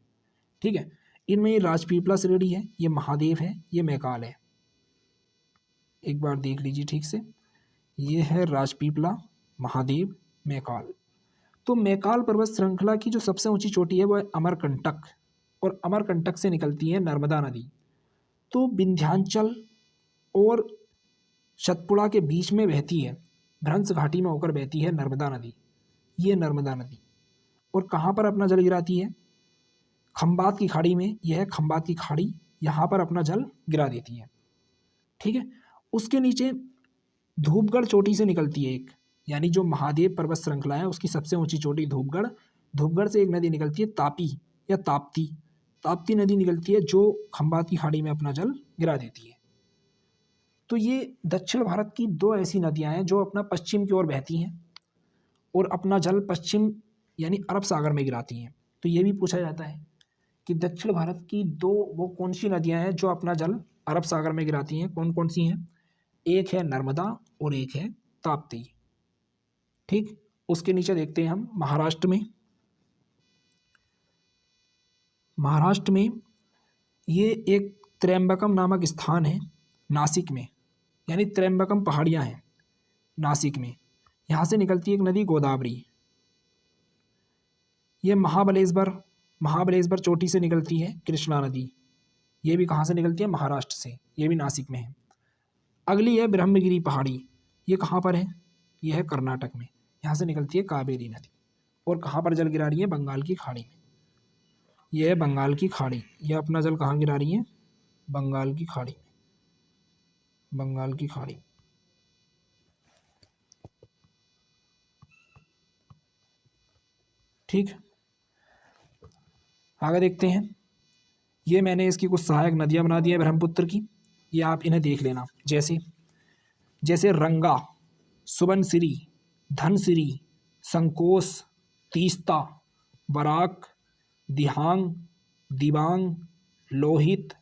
ठीक है, इनमें ये राजपीपला श्रेणी है, ये महादेव है, ये मैकाल है। एक बार देख लीजिए ठीक से, ये है राजपीपला, महादेव, मैकाल। तो मैकाल पर्वत श्रृंखला की जो सबसे ऊंची चोटी है वो है अमरकंटक, और अमरकंटक से निकलती है नर्मदा नदी। तो विंध्याचल और सतपुड़ा के बीच में बहती है, भ्रंश घाटी में होकर बहती है नर्मदा नदी, ये नर्मदा नदी। और कहाँ पर अपना जल गिराती है? खंबात की खाड़ी में। यह है खंबात की खाड़ी, यहाँ पर अपना जल गिरा देती है। ठीक है, उसके नीचे धूपगढ़ चोटी से निकलती है एक, यानी जो महादेव पर्वत श्रृंखला है उसकी सबसे ऊंची चोटी धूपगढ़। धूपगढ़ से एक नदी निकलती है तापी या ताप्ती, ताप्ती नदी निकलती है जो खंबात की खाड़ी में अपना जल गिरा देती है। तो ये दक्षिण भारत की 2 ऐसी नदियां हैं जो अपना पश्चिम की ओर बहती हैं और अपना जल पश्चिम यानी अरब सागर में गिराती हैं। तो ये भी पूछा जाता है कि दक्षिण भारत की 2 वो कौन सी नदियां हैं जो अपना जल अरब सागर में गिराती हैं, कौन कौन सी हैं? एक है नर्मदा और एक है ताप्ती। ठीक, उसके नीचे देखते हैं हम महाराष्ट्र में। महाराष्ट्र में ये एक त्र्यंबकम नामक स्थान है नासिक में, यानी त्र्यंबकम पहाड़ियाँ हैं नासिक में। यहाँ से निकलती है एक नदी गोदावरी। ये महाबलेश्वर चोटी से निकलती है कृष्णा नदी। ये भी कहाँ से निकलती है? महाराष्ट्र से, ये भी नासिक में है। अगली है ब्रह्मगिरी पहाड़ी, ये कहाँ पर है? ये है कर्नाटक में। यहाँ से निकलती है कावेरी नदी और कहाँ पर जल गिरा रही है? बंगाल की खाड़ी में। यह है बंगाल की खाड़ी, यह अपना जल कहाँ गिरा रही है? बंगाल की खाड़ी में, बंगाल की खाड़ी। ठीक, आगे देखते हैं। ये मैंने इसकी कुछ सहायक नदियाँ बना दी है ब्रह्मपुत्र की, ये आप इन्हें देख लेना। जैसे रंगा, सुबनसिरी, धनसिरी, संकोस, तीस्ता, बराक, दिहांग, दिबांग, लोहित,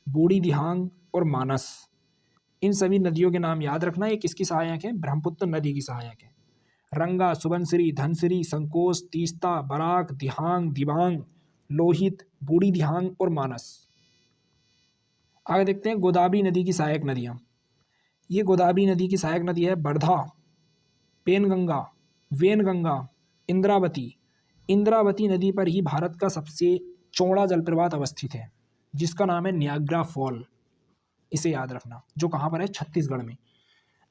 बूढ़ी दिहांग और मानस। इन सभी नदियों के नाम याद रखना। ये किसकी सहायक है? ब्रह्मपुत्र नदी की सहायक है। रंगा, सुबनसिरी, धनसिरी, संकोस, तीस्ता, बराक, दिहांग, दिबांग, लोहित, बूढ़ी दिहांग और मानस। आगे देखते हैं गोदावरी नदी की सहायक नदियाँ। ये गोदावरी नदी की सहायक नदी है वर्धा, पेनगंगा, वेनगंगा, इंद्रावती। इंद्रावती नदी पर ही भारत का सबसे चौड़ा जलप्रपात अवस्थित है जिसका नाम है नियाग्रा फॉल, इसे याद रखना, जो कहाँ पर है? छत्तीसगढ़ में।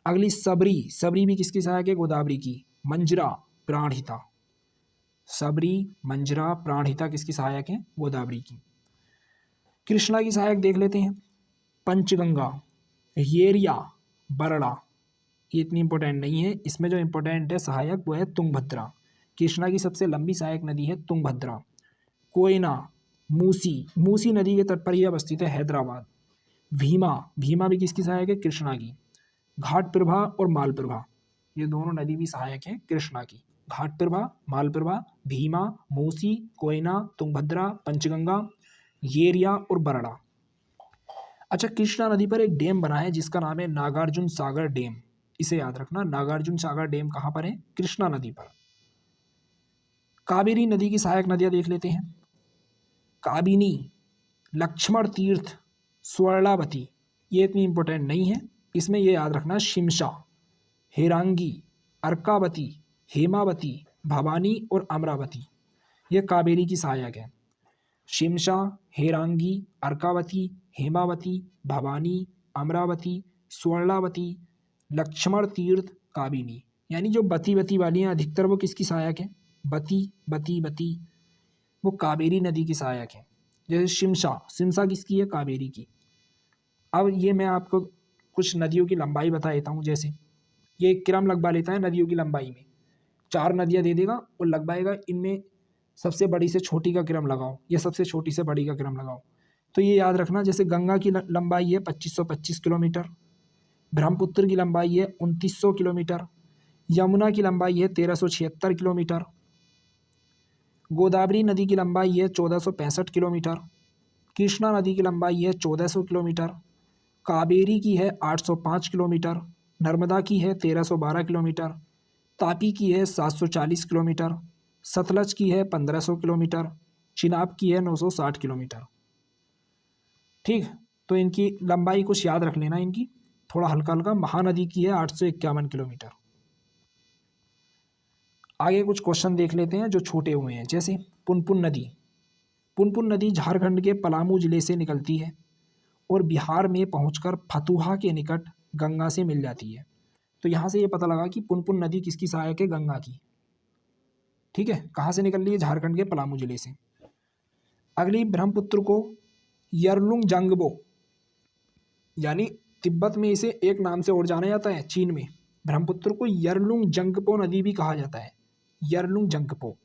अगली सबरी भी किसकी सहायक है? गोदावरी की। मंजरा, प्राणहिता, सबरी, मंजरा, प्राणहिता किसकी सहायक है? गोदावरी की। कृष्णा की सहायक देख लेते हैं। पंचगंगा, येरिया, बरड़ा। ये इतनी इंपॉर्टेंट नहीं है, इसमें जो इंपॉर्टेंट है सहायक वो है तुंगभद्रा। कृष्णा की सबसे लंबी सहायक नदी है तुंगभद्रा। कोयना, मूसी नदी के तट पर ही अवस्थित है हैदराबाद। भीमा भी किसकी सहायक है? कृष्णा की। घाट प्रभा और मालप्रभा, ये दोनों नदी भी सहायक हैं कृष्णा की। घाट प्रभा, मालप्रभा, भीमा, मूसी, कोयना, तुंगभद्रा, पंचगंगा, येरिया और बरड़ा। अच्छा, कृष्णा नदी पर एक डैम बना है जिसका नाम है नागार्जुन सागर डैम, इसे याद रखना। नागार्जुन सागर डैम कहाँ पर है? कृष्णा नदी पर। कावेरी नदी की सहायक नदियाँ देख लेते हैं। काबिनी, लक्ष्मण तीर्थ, स्वर्णावती। ये इतनी इंपॉर्टेंट नहीं है, इसमें ये याद रखना शिमशा, हेरांगी, अर्कावती, हेमावती, भवानी और अमरावती। ये कावेरी की सहायक है। शिमशा, हेरांगी, अर्कावती, हेमावती, भवानी, अमरावती, स्वर्णावती, लक्ष्मण तीर्थ, काबिनी। यानी जो बती वाली हैं अधिकतर वो किसकी सहायक है? बती, वो कावेरी नदी की सहायक है। जैसे शिमशा किसकी है? कावेरी की। अब ये मैं आपको कुछ नदियों की लंबाई बता देता हूँ। जैसे ये क्रम लगवा लेता है नदियों की लंबाई में, 4 नदियाँ दे देगा और लगवाएगा, इनमें सबसे बड़ी से छोटी का क्रम लगाओ या सबसे छोटी से बड़ी का क्रम लगाओ। तो ये याद रखना, जैसे गंगा की लंबाई है 2525 किलोमीटर, ब्रह्मपुत्र की लंबाई है 2900 किलोमीटर, यमुना की लंबाई है 1376 किलोमीटर, गोदावरी नदी की लंबाई है 1465 किलोमीटर, कृष्णा नदी की लंबाई है 1400 किलोमीटर, कावेरी की है 805 किलोमीटर, नर्मदा की है 1312 किलोमीटर, तापी की है 740 किलोमीटर, सतलज की है 1500 किलोमीटर, चिनाब की है 960 किलोमीटर। ठीक, तो इनकी लंबाई कुछ याद रख लेना इनकी, थोड़ा हल्का हल्का। महानदी की है 851 किलोमीटर। आगे कुछ क्वेश्चन देख लेते हैं जो छोटे हुए हैं, जैसे पुनपुन नदी। पुनपुन नदी झारखंड के पलामू जिले से निकलती है और बिहार में पहुंचकर फतुहा के निकट गंगा से मिल जाती है। तो यहाँ से ये पता लगा कि पुनपुन नदी किसकी सहायक है? गंगा की। ठीक है, कहाँ से निकल रही है? झारखंड के पलामू जिले से। अगली, ब्रह्मपुत्र को यरलुंग जंगबो, यानी तिब्बत में इसे एक नाम से और जाना जाता है, चीन में ब्रह्मपुत्र को यरलुंग जंगपो नदी भी कहा जाता है, यरलुंग जंगपो।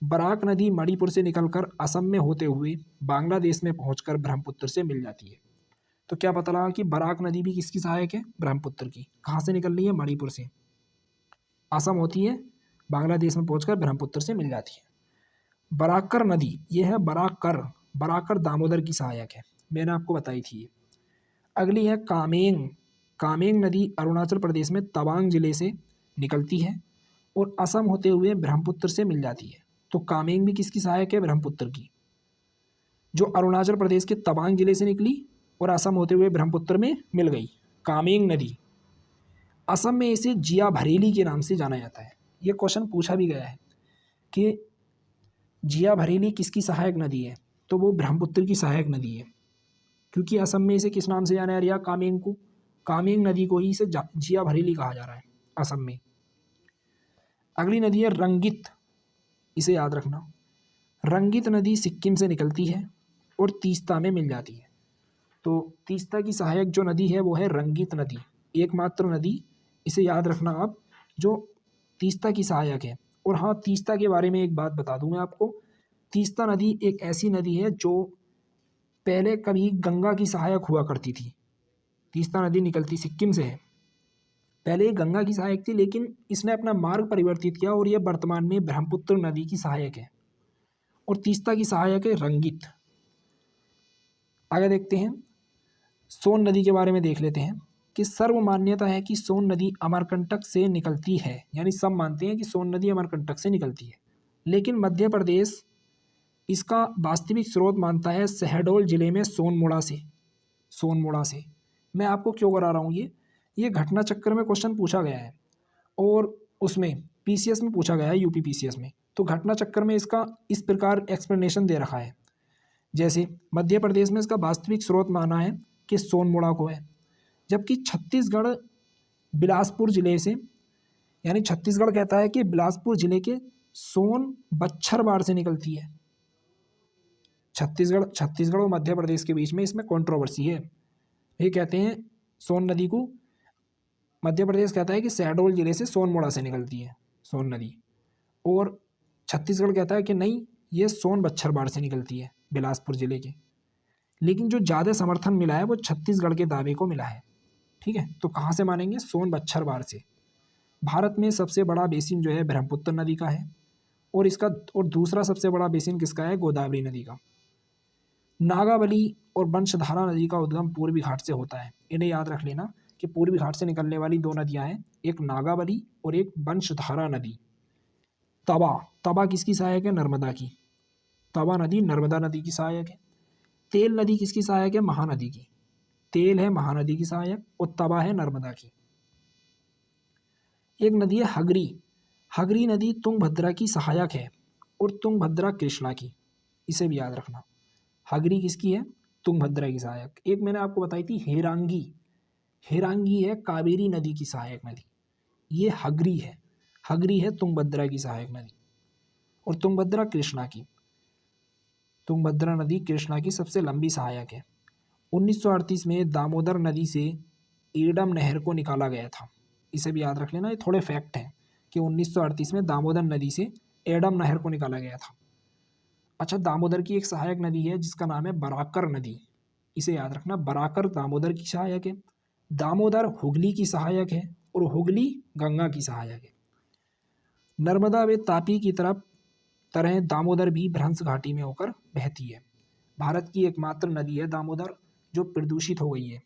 बराक नदी मणिपुर से निकलकर असम में होते हुए बांग्लादेश में पहुंचकर ब्रह्मपुत्र से मिल जाती है। तो क्या पता लगा कि बराक नदी भी किसकी सहायक है? ब्रह्मपुत्र की। कहाँ से निकल रही है? मणिपुर से, असम होती है, बांग्लादेश में पहुंचकर ब्रह्मपुत्र से मिल जाती है। बराकर नदी, ये है बराकर, बराकर दामोदर की सहायक है, मैंने आपको बताई थी ये। अगली है कामेंग। कामेंग नदी अरुणाचल प्रदेश में तवांग जिले से निकलती है और असम होते हुए ब्रह्मपुत्र से मिल जाती है। तो कामेंग भी किसकी सहायक है? ब्रह्मपुत्र की, जो अरुणाचल प्रदेश के तवांग जिले से निकली और असम होते हुए ब्रह्मपुत्र में मिल गई। कामेंग नदी, असम में इसे जिया भरेली के नाम से जाना जाता है। ये क्वेश्चन पूछा भी गया है कि जिया भरेली किसकी सहायक नदी है? तो वो ब्रह्मपुत्र की सहायक नदी है, क्योंकि असम में इसे किस नाम से जाना जा रहा है? कामेंग को, कामेंग नदी को ही इसे जिया भरेली कहा जा रहा है असम में। अगली नदी है रंगित, इसे याद रखना। रंगित नदी सिक्किम से निकलती है और तीस्ता में मिल जाती है। तो तीस्ता की सहायक जो नदी है वो है रंगित नदी, एकमात्र नदी, इसे याद रखना आप, जो तीस्ता की सहायक है। और हाँ, तीस्ता के बारे में एक बात बता दूं मैं आपको, तीस्ता नदी एक ऐसी नदी है जो पहले कभी गंगा की सहायक हुआ करती थी। तीस्ता नदी निकलती सिक्किम से है, पहले ये गंगा की सहायक थी, लेकिन इसने अपना मार्ग परिवर्तित किया और यह वर्तमान में ब्रह्मपुत्र नदी की सहायक है। और तीस्ता की सहायक है रंगित। आगे देखते हैं, सोन नदी के बारे में देख लेते हैं कि सर्व मान्यता है कि सोन नदी अमरकंटक से निकलती है, यानी सब मानते हैं कि सोन नदी अमरकंटक से निकलती है, लेकिन मध्य प्रदेश इसका वास्तविक स्रोत मानता है शहडोल जिले में सोनमुड़ा से। सोनमुड़ा से मैं आपको क्यों करा रहा हूँ, ये घटना चक्कर में क्वेश्चन पूछा गया है और उसमें पीसीएस में पूछा गया है, यूपी पीसीएस में। तो घटना चक्कर में इसका इस प्रकार एक्सप्लेनेशन दे रखा है, जैसे मध्य प्रदेश में इसका वास्तविक स्रोत माना है कि सोनमुड़ा को है, जबकि छत्तीसगढ़ बिलासपुर जिले से, यानी छत्तीसगढ़ कहता है कि बिलासपुर जिले के सोन बच्छरबाड़ से निकलती है। छत्तीसगढ़ और मध्य प्रदेश के बीच में इसमें कंट्रोवर्सी है। ये कहते हैं सोन नदी को, मध्य प्रदेश कहता है कि शहडोल जिले से सोनमुड़ा से निकलती है सोन नदी, और छत्तीसगढ़ कहता है कि नहीं, ये सोन बच्छरबाड़ से निकलती है बिलासपुर जिले के। लेकिन जो ज़्यादा समर्थन मिला है वो छत्तीसगढ़ के दावे को मिला है। ठीक है, तो कहाँ से मानेंगे? सोन बच्छरबाड़ से। भारत में सबसे बड़ा बेसिन जो है ब्रह्मपुत्र नदी का है, और दूसरा सबसे बड़ा बेसिन किसका है? गोदावरी नदी का। नागावली और वंशधारा नदी का उद्गम पूर्वी घाट से होता है। इन्हें याद रख लेना कि पूर्वी घाट से निकलने वाली दो नदियां हैं, एक नागावली और एक वंशधारा नदी। तवा किसकी सहायक है? नर्मदा की। तवा नदी नर्मदा नदी की सहायक है। तेल नदी किसकी सहायक है? महानदी की। तेल है महानदी की सहायक और तवा है नर्मदा की। एक नदी है हगरी। हगरी नदी तुंगभद्रा की सहायक है और तुंगभद्रा कृष्णा की, इसे भी याद रखना। हगरी किसकी है? तुंगभद्रा की सहायक। एक मैंने आपको बताई थी हेरांगी, हेरांगी है कावेरी नदी की सहायक नदी, ये हगरी है। हगरी है तुंगभद्रा की सहायक नदी और तुंगभद्रा कृष्णा की। तुंगभद्रा नदी कृष्णा की सबसे लंबी सहायक है। 1938 में दामोदर नदी से एडम नहर को निकाला गया था, इसे भी याद रख लेना। ये थोड़े फैक्ट हैं कि 1938 में दामोदर नदी से एडम नहर को निकाला गया था। अच्छा, दामोदर की एक सहायक नदी है जिसका नाम है बराकर नदी, इसे याद रखना। बराकर दामोदर की सहायक है, दामोदर हुगली की सहायक है और हुगली गंगा की सहायक है। नर्मदा व तापी की तरह दामोदर भी भ्रंश घाटी में होकर बहती है। भारत की एकमात्र नदी है दामोदर जो प्रदूषित हो गई है,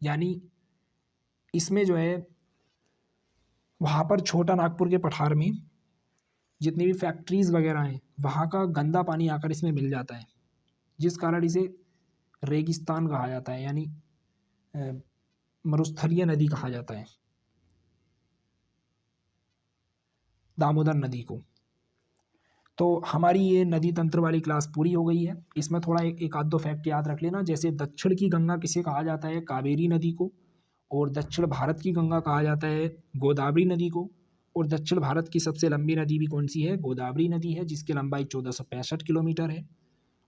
यानी इसमें जो है वहाँ पर छोटा नागपुर के पठार में जितनी भी फैक्ट्रीज़ वगैरह हैं वहाँ का गंदा पानी आकर इसमें मिल जाता है, जिस कारण इसे रेगिस्तान कहा जाता है, यानी मरुस्थलीय नदी कहा जाता है दामोदर नदी को। तो हमारी ये नदी तंत्र वाली क्लास पूरी हो गई है। इसमें थोड़ा एक आध दो फैक्ट याद रख लेना, जैसे दक्षिण की गंगा किसे कहा जाता है, कावेरी नदी को, और दक्षिण भारत की गंगा कहा जाता है गोदावरी नदी को, और दक्षिण भारत की सबसे लंबी नदी भी कौन सी है, गोदावरी नदी है, जिसकी लंबाई 1465 किलोमीटर है।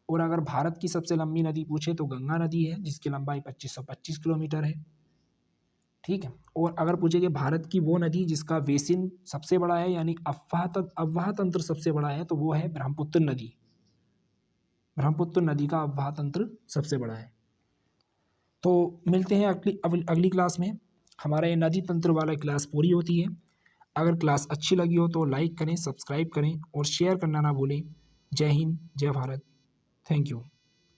और अगर भारत की सबसे लंबी नदी पूछे तो गंगा नदी है, जिसकी लंबाई 2525 किलोमीटर है। ठीक है। और अगर पूछे कि भारत की वो नदी जिसका बेसिन सबसे बड़ा है, यानी अफवाह तंत्र सबसे बड़ा है, तो वो है ब्रह्मपुत्र नदी। ब्रह्मपुत्र नदी का अफवाह तंत्र सबसे बड़ा है। तो मिलते हैं अगली क्लास में। हमारा ये नदी तंत्र वाला क्लास पूरी होती है। अगर क्लास अच्छी लगी हो तो लाइक करें, सब्सक्राइब करें और शेयर करना ना भूलें। जय हिंद, जय भारत। Thank you.